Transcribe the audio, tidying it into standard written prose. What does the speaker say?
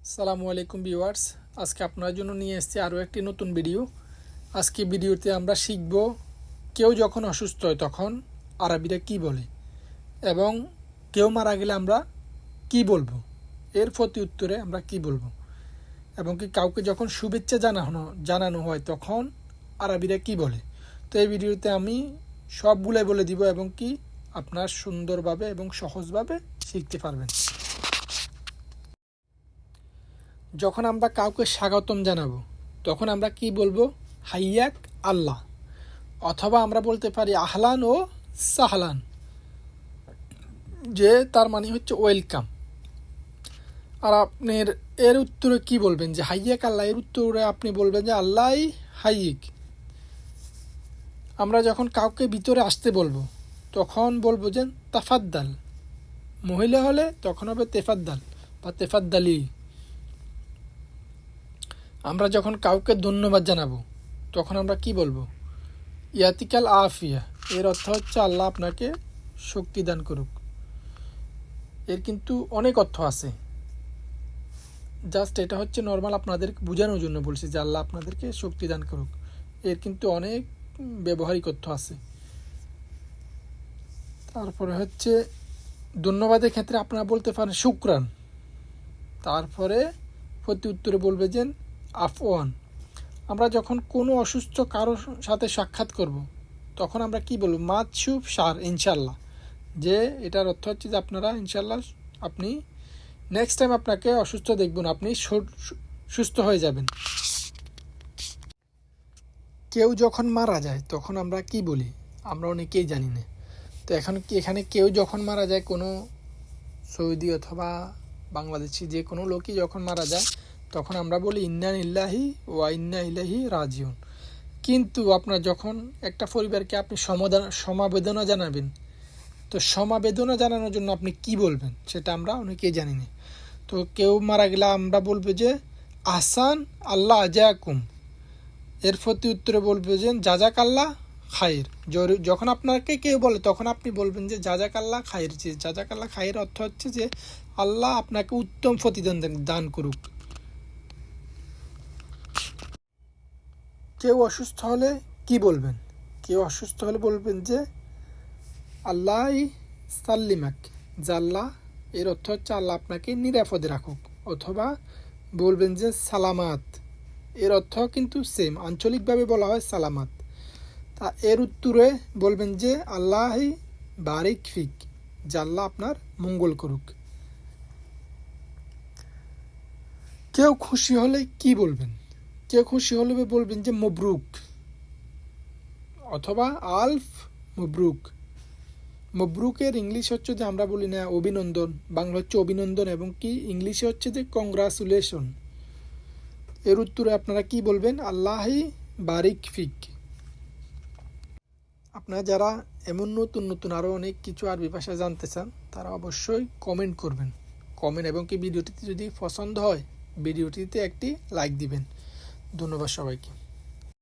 আসসালামু আলাইকুম ভিউয়ার্স, আজকে আপনার জন্য নিয়ে এসেছি আরও একটি নতুন ভিডিও। আজকে ভিডিওতে আমরা শিখব কেউ যখন অসুস্থ হয় তখন আরবিরা কি বলে এবং কেউ মারা গেলে আমরা কি বলবো, এর প্রতি উত্তরে আমরা কি বলবো, এবং কি কাউকে যখন শুভেচ্ছা জানানো হয় তখন আরবিরা কি বলে। তো এই ভিডিওতে আমি সবগুলাই বলে দিব এবং কি আপনার সুন্দরভাবে এবং সহজভাবে শিখতে পারবেন। যখন আমরা কাউকে স্বাগতম জানাবো তখন আমরা কি বলবো? হাইয়াক আল্লাহ, অথবা আমরা বলতে পারি আহলান ও সাহলান, যে তার মানে হচ্ছে ওয়েলকাম। আর আপনার এর উত্তরে কি বলবেন? যে হাইয়াক আল্লাহ, এর উত্তরে আপনি বলবেন যে আল্লাহ হাইয়িক। আমরা যখন কাউকে ভিতরে আসতে বলবো তখন বলবো যে তাফাদ্দাল, মহিলা হলে তখন হবে তেফাদ্দাল বা তেফাদ্দালি। আমরা যখন কাউকে ধন্যবাদ জানাবো তখন আমরা কি বলবো? ইয়াতিকাল আফিয়া, এর অর্থ হচ্ছে আল্লাহ আপনাকে শক্তি দান করুক। এর কিন্তু অনেক অর্থ আছে, জাস্ট এটা হচ্ছে নর্মাল আপনাদের বোঝানোর জন্য বলছি যে আল্লাহ আপনাদেরকে শক্তি দান করুক। এর কিন্তু অনেক ব্যবহারিক অর্থ আছে। তারপরে হচ্ছে ধন্যবাদের ক্ষেত্রে আপনারা বলতে পারেন শুকরান। তারপরে প্রতি উত্তরে বলবে যে আফওয়ান। আমরা যখন কোনো অসুস্থ কারোর সাথে সাক্ষাৎ করব তখন আমরা কি বলবো? মাতসুফ সার, ইনশাল্লাহ, যে এটার অর্থ হচ্ছে যে আপনারা ইনশাল্লাহ আপনি নেক্সট টাইম আপনাকে অসুস্থ দেখবেন, আপনি সুস্থ হয়ে যাবেন। কেউ যখন মারা যায় তখন আমরা কি বলি? আমরা অনেকেই জানি না। তো এখানে কেউ যখন মারা যায়, কোনো সৌদি অথবা বাংলাদেশি যে কোনো লোকই যখন মারা যায় তখন আমরা বলি ইন্না লিল্লাহি ওয়া ইন্না ইলাইহি রাজিউন। কিন্তু আপনার যখন একটা পরিবারকে আপনি সমবেদনা জানাবেন, তো সমবেদনা জানানোর জন্য আপনি কি বলবেন সেটা আমরা অনেকেই জানি না। তো কেউ মারা গেলে আমরা বলবো যে আহসান আল্লাহ আজাকুম, এর প্রতি উত্তরে বলবে যে জাজাক আল্লাহ খায়ের। যখন আপনাকে কেউ বলে তখন আপনি বলবেন যে জাজাক আল্লাহ খায়ের। যে জাজাক আল্লাহ খায়ের অর্থ হচ্ছে যে আল্লাহ আপনাকে উত্তম প্রতিদান দান করুক। কেউ অসুস্থ হলে কি বলবেন? কেউ অসুস্থ হলে বলবেন যে আল্লাহ সাল্লিমাক, যে আল্লাহ, এর অর্থ হচ্ছে আল্লাহ আপনাকে নিরাপদে রাখুক। অথবা বলবেন যে সালামাত, এর অর্থ কিন্তু সেম, আঞ্চলিকভাবে বলা হয় সালামাত। তা এর উত্তরে বলবেন যে আল্লাহ বারিক ফিক, যে আল্লাহ আপনার মঙ্গল করুক। কেউ খুশি হলে কি বলবেন? কেউ খুশি হলে বলবেন যে মবরুক, অথবা আলফ মবরুক। মবরুকের ইংলিশ হচ্ছে যে আমরা বলি না অভিনন্দন, বাংলা হচ্ছে অভিনন্দন, এবং কি ইংলিশে হচ্ছে যে কংগ্রাচুলেশন। এর উত্তরে আপনারা কি বলবেন? আল্লাহ বারিক ফিক। আপনারা যারা এমন নতুন নতুন আরও অনেক কিছু আরবি ভাষা জানতে চান তারা অবশ্যই কমেন্ট করবেন। এবং কি ভিডিওটিতে যদি পছন্দ হয় ভিডিওটিতে একটি লাইক দিবেন। ধন্যবাদ সবাইকে।